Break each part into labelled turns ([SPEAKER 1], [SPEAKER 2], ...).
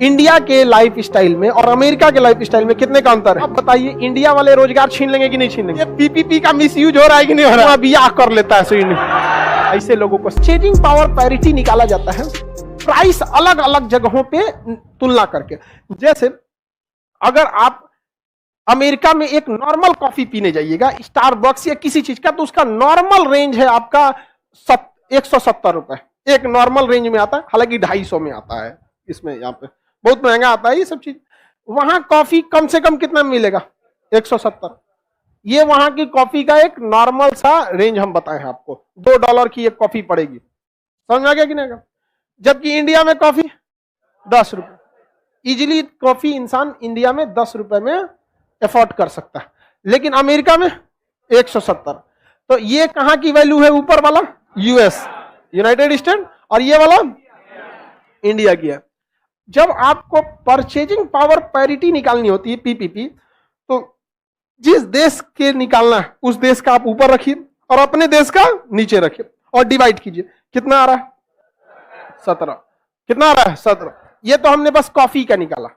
[SPEAKER 1] India के life style में और अमेरिका के लाइफ स्टाइल में कितने का अंतर है? अब बताइए, इंडिया वाले रोजगार छीन लेंगे कि नहीं छीन लेंगे? पीपीपी का मिसयूज हो रहा है कि नहीं हो रहा है? बियाह कर लेता है ऐसे लोगों को परचेजिंग पावर पैरिटी निकाला जाता है प्राइस अलग अलग जगहों पे तुलना करके। जैसे अगर आप अमेरिका में एक नॉर्मल कॉफी पीने जाइएगा स्टारबक्स या किसी चीज का, तो उसका नॉर्मल रेंज है आपका 170 रुपए, एक नॉर्मल रेंज में आता है, हालांकि 250 में आता है, इसमें यहाँ पे बहुत महंगा आता है ये सब चीज। वहां कॉफी कम से कम कितना मिलेगा? 170। ये वहां की कॉफी का एक नॉर्मल सा रेंज हम बताए हैं आपको, $2 की एक कॉफी पड़ेगी, समझ में आ गया कि नहीं? जबकि इंडिया में कॉफी 10 रुपए, इजिली कॉफी इंसान इंडिया में 10 रुपए में एफोर्ड कर सकता है, लेकिन अमेरिका में 170। तो ये कहां की वैल्यू है? ऊपर वाला यूएस, यूनाइटेड स्टेट, और ये वाला इंडिया की है। जब आपको परचेजिंग पावर पैरिटी निकालनी होती है पीपीपी, तो जिस देश के निकालना है उस देश का आप ऊपर रखिए और अपने देश का नीचे रखिए और डिवाइड कीजिए। कितना आ रहा है? 17। कितना आ रहा है? 17। ये तो हमने बस कॉफी का निकाला।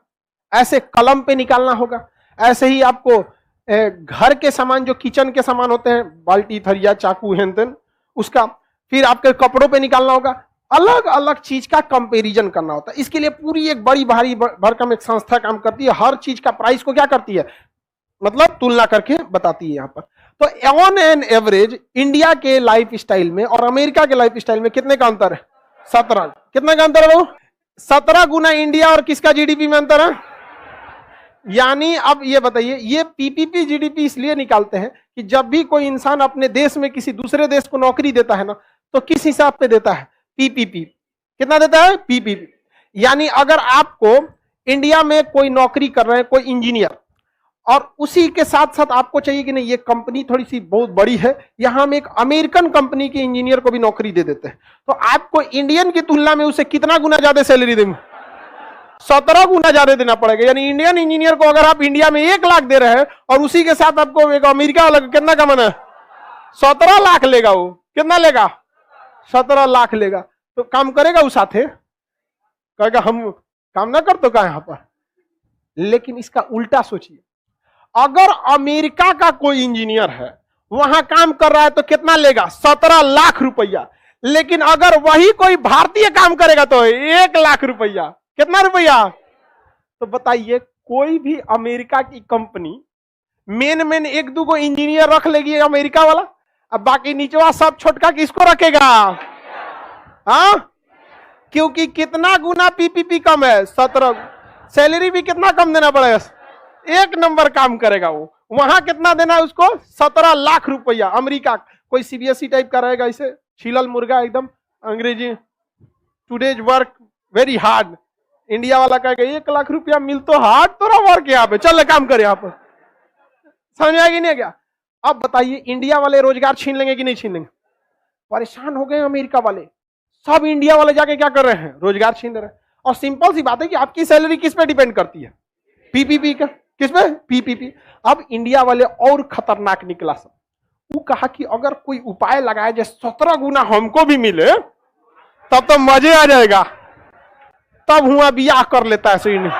[SPEAKER 1] ऐसे कलम पे निकालना होगा, ऐसे ही आपको घर के सामान, जो किचन के सामान होते हैं, बाल्टी, थरिया, चाकू, हेन, उसका, फिर आपके कपड़ों पे निकालना होगा। अलग अलग चीज का कंपैरिजन करना होता है। इसके लिए पूरी एक बड़ी भारी भरकम एक संस्था काम करती है, हर चीज का प्राइस को क्या करती है, मतलब तुलना करके बताती है यहाँ पर। तो ऑन एन एवरेज इंडिया के लाइफ स्टाइल में और अमेरिका के लाइफ स्टाइल में कितने का अंतर है? 17। कितने का अंतर है वो? 17 गुना इंडिया और किसका जीडीपी में अंतर है? यानी अब ये बताइए, ये पीपीपी जीडीपी इसलिए निकालते हैं कि जब भी कोई इंसान अपने देश में किसी दूसरे देश को नौकरी देता है ना, तो किस हिसाब पे देता है? पीपीपी। कितना देता है? पीपीपी। यानी अगर आपको इंडिया में कोई नौकरी कर रहे हैं, कोई इंजीनियर, और उसी के साथ साथ आपको चाहिए कि नहीं ये कंपनी थोड़ी सी बहुत बड़ी है, यहां हम एक अमेरिकन कंपनी के इंजीनियर को भी नौकरी दे देते हैं, तो आपको इंडियन की तुलना में उसे कितना गुना ज्यादा सैलरी देंगे? 17 गुना ज्यादा देना पड़ेगा। यानी इंडियन इंजीनियर को अगर आप इंडिया में 1 लाख दे रहे हैं और उसी के साथ आपको एक अमेरिका वाला कितना कमाना है? 17 लाख लेगा। वो कितना लेगा? 17 लाख लेगा। तो काम करेगा उस साथे? कहेगा हम काम ना कर तो क्या यहां पर? लेकिन इसका उल्टा सोचिए, अगर अमेरिका का कोई इंजीनियर है, वहां काम कर रहा है, तो कितना लेगा? 17 लाख रुपया। लेकिन अगर वही कोई भारतीय काम करेगा तो 1 लाख रुपया। कितना रुपया? तो बताइए, कोई भी अमेरिका की कंपनी मेन 1-2 इंजीनियर रख लेगी अमेरिका वाला, अब बाकी नीचवा सब छोटका किसको रखेगा? हाँ, क्योंकि कितना गुना पीपीपी कम है? 17। सैलरी भी कितना कम देना पड़ेगा? 1 नंबर काम करेगा वो। वहां कितना देना है उसको? 17 लाख रुपया। अमेरिका कोई सीबीएसई टाइप का रहेगा, इसे छिलल मुर्गा एकदम अंग्रेजी, today's work very hard. India वाला कहेगा 1 लाख रुपया मिल तो हार्ड तोरा वर्क यहाँ पे, चल काम कर यहाँ पर। समझ आएगी नहीं क्या? अब बताइए, इंडिया वाले रोजगार छीन लेंगे कि नहीं छीन लेंगे? परेशान हो गए अमेरिका वाले, सब इंडिया वाले जाके क्या कर रहे हैं? रोजगार छीन रहे हैं। और सिंपल सी बात है कि आपकी सैलरी किस पे डिपेंड करती है? पीपीपी का। किस पे? पीपीपी। अब इंडिया वाले और खतरनाक निकला सब। वो कहा कि अगर कोई उपाय लगाए जो 17 गुना हमको भी मिले, तब तो मजे आ जाएगा। तब हुआ बियाह कर लेता है सही नहीं।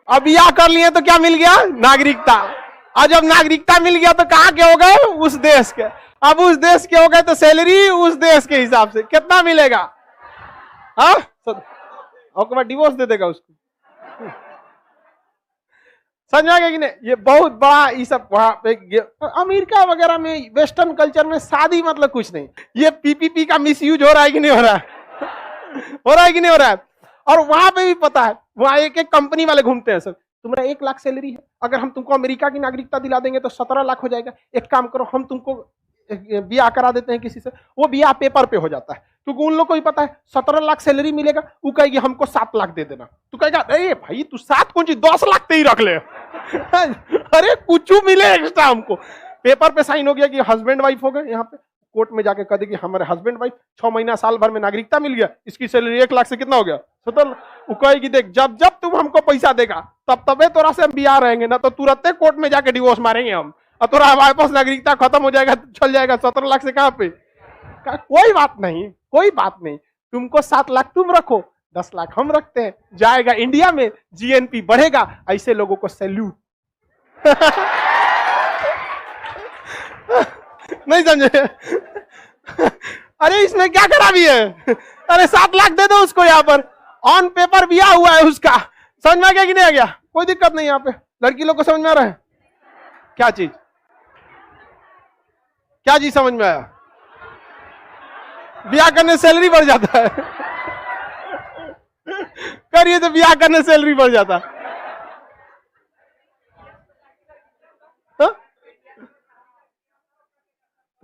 [SPEAKER 1] अब बियाह कर लिए तो क्या मिल गया? नागरिकता। और जब नागरिकता मिल गया तो कहां के हो गए? उस देश के। अब उस देश के हो गए तो सैलरी उस देश के हिसाब से कितना मिलेगा? हाँ, और बाद डिवोर्स दे देगा उसको। समझ आ गया कि नहीं? ये बहुत बड़ा ये सब वहां पे अमेरिका वगैरह में, वेस्टर्न कल्चर में शादी मतलब कुछ नहीं। ये पीपीपी का मिसयूज हो रहा है कि नहीं हो रहा है? हो रहा है कि नहीं हो रहा है? और वहां पे भी पता है, वहां एक कंपनी वाले घूमते हैं सर, तुम्हारा 1 लाख सैलरी है, अगर हम तुमको अमेरिका की नागरिकता दिला देंगे तो 17 लाख हो जाएगा। एक काम करो, हम तुमको ब्याह करा देते हैं किसी से। वो ब्याह पेपर पे हो जाता है, क्योंकि उन लोग को भी पता है 17 लाख सैलरी मिलेगा। वो कहेगी हमको 7 लाख दे देना। तू कहेगा अरे भाई तू 7 कौन चीज, 10 लाख तो ही रख ले। अरे कुछ मिले एक्स्ट्रा हमको। पेपर पे साइन हो गया कि हस्बैंड वाइफ हो गए। यहाँ पे कोर्ट में जाके कह देगी हमारे हस्बैंड वाइफ 6 महीना साल भर में नागरिकता मिल गया, इसकी सैलरी 1 लाख से कितना हो गया? 17। वो कहेगी देख, जब जब तुम हमको पैसा देगा तब तबे तोरा से हम बियाह रहेंगे, ना तो तुरंत कोर्ट में जाके डिवोर्स मारेंगे हम, और तोरा हमारे पास नागरिकता खत्म हो जाएगा, चल जाएगा। 17 लाख से कहां पे? कोई बात नहीं, कोई बात नहीं, तुमको 7 लाख तुम रखो, 10 लाख हम रखते हैं, जाएगा इंडिया में, जीएनपी बढ़ेगा। ऐसे लोगों को सैल्यूट। नहीं समझे? अरे इसमें क्या खराबी है? अरे 7 लाख दे दो उसको, यहां पर ऑन पेपर ब्याह हुआ है उसका। समझ में आ गया कि नहीं आ गया? कोई दिक्कत नहीं। यहाँ पे लड़की लोग को समझ में आ रहा है? क्या चीज? क्या चीज समझ में आया? ब्याह करने से सैलरी बढ़ जाता है। करिए तो ब्याह करने से सैलरी बढ़ जाता है।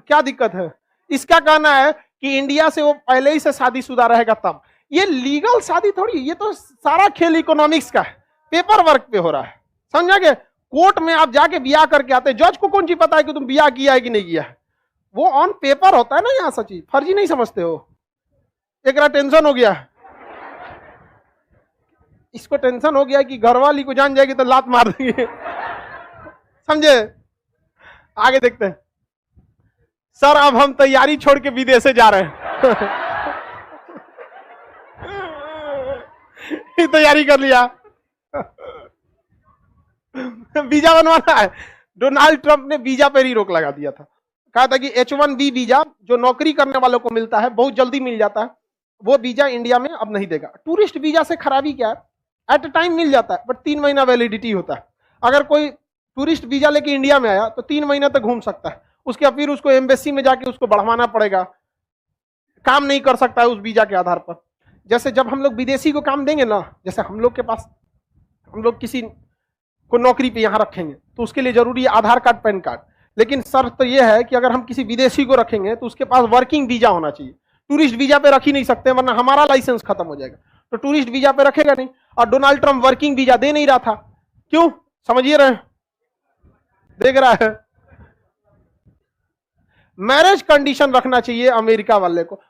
[SPEAKER 1] क्या दिक्कत है? इसका कहना है कि इंडिया से वो पहले ही से शादीशुदा रहेगा तब। ये लीगल शादी थोड़ी, ये तो सारा खेल इकोनॉमिक्स का है, पेपर वर्क पे हो रहा है। समझा? कोर्ट में आप जाके ब्याह करके आते, जज को कौन सी पता है कि तुम ब्याह किया है कि नहीं किया है? वो ऑन पेपर होता है ना। यहाँ सची फर्जी नहीं समझते हो? एक टेंशन हो गया, इसको टेंशन हो गया कि घरवाली को जान जाएगी तो लात मार देंगे। समझे? आगे देखते हैं। सर अब हम तैयारी छोड़ के विदेश से जा रहे हैं। तैयारी कर लिया, वीजा बनवाना है। डोनाल्ड ट्रंप ने वीजा पर ही रोक लगा दिया था। कहा था कि H1B वीजा जो नौकरी करने वालों को मिलता है, बहुत जल्दी मिल जाता है, वो वीजा इंडिया में अब नहीं देगा। टूरिस्ट वीजा से खराबी क्या है? एट ए टाइम मिल जाता है, बट 3 महीना वैलिडिटी होता है। अगर कोई टूरिस्ट वीजा लेके इंडिया में आया तो 3 महीना तक घूम सकता है, उसके फिर उसको एम्बेसी में जाके उसको बढ़वाना पड़ेगा, काम नहीं कर सकता है उस वीजा के आधार पर। जैसे जब हम लोग विदेशी को काम देंगे ना, जैसे हम लोग के पास, हम लोग किसी को नौकरी पे यहाँ रखेंगे तो उसके लिए जरूरी है आधार कार्ड, पैन कार्ड। लेकिन शर्त तो यह है कि अगर हम किसी विदेशी को रखेंगे तो उसके पास वर्किंग वीजा होना चाहिए। टूरिस्ट वीजा पे रख ही नहीं सकते, वरना हमारा लाइसेंस खत्म हो जाएगा। तो टूरिस्ट वीजा पे रखेगा नहीं। और डोनाल्ड ट्रंप वर्किंग वीजा दे नहीं रहा था। क्यों? समझिए रहे, देख रहा है। मैरिज कंडीशन रखना चाहिए अमेरिका वाले को।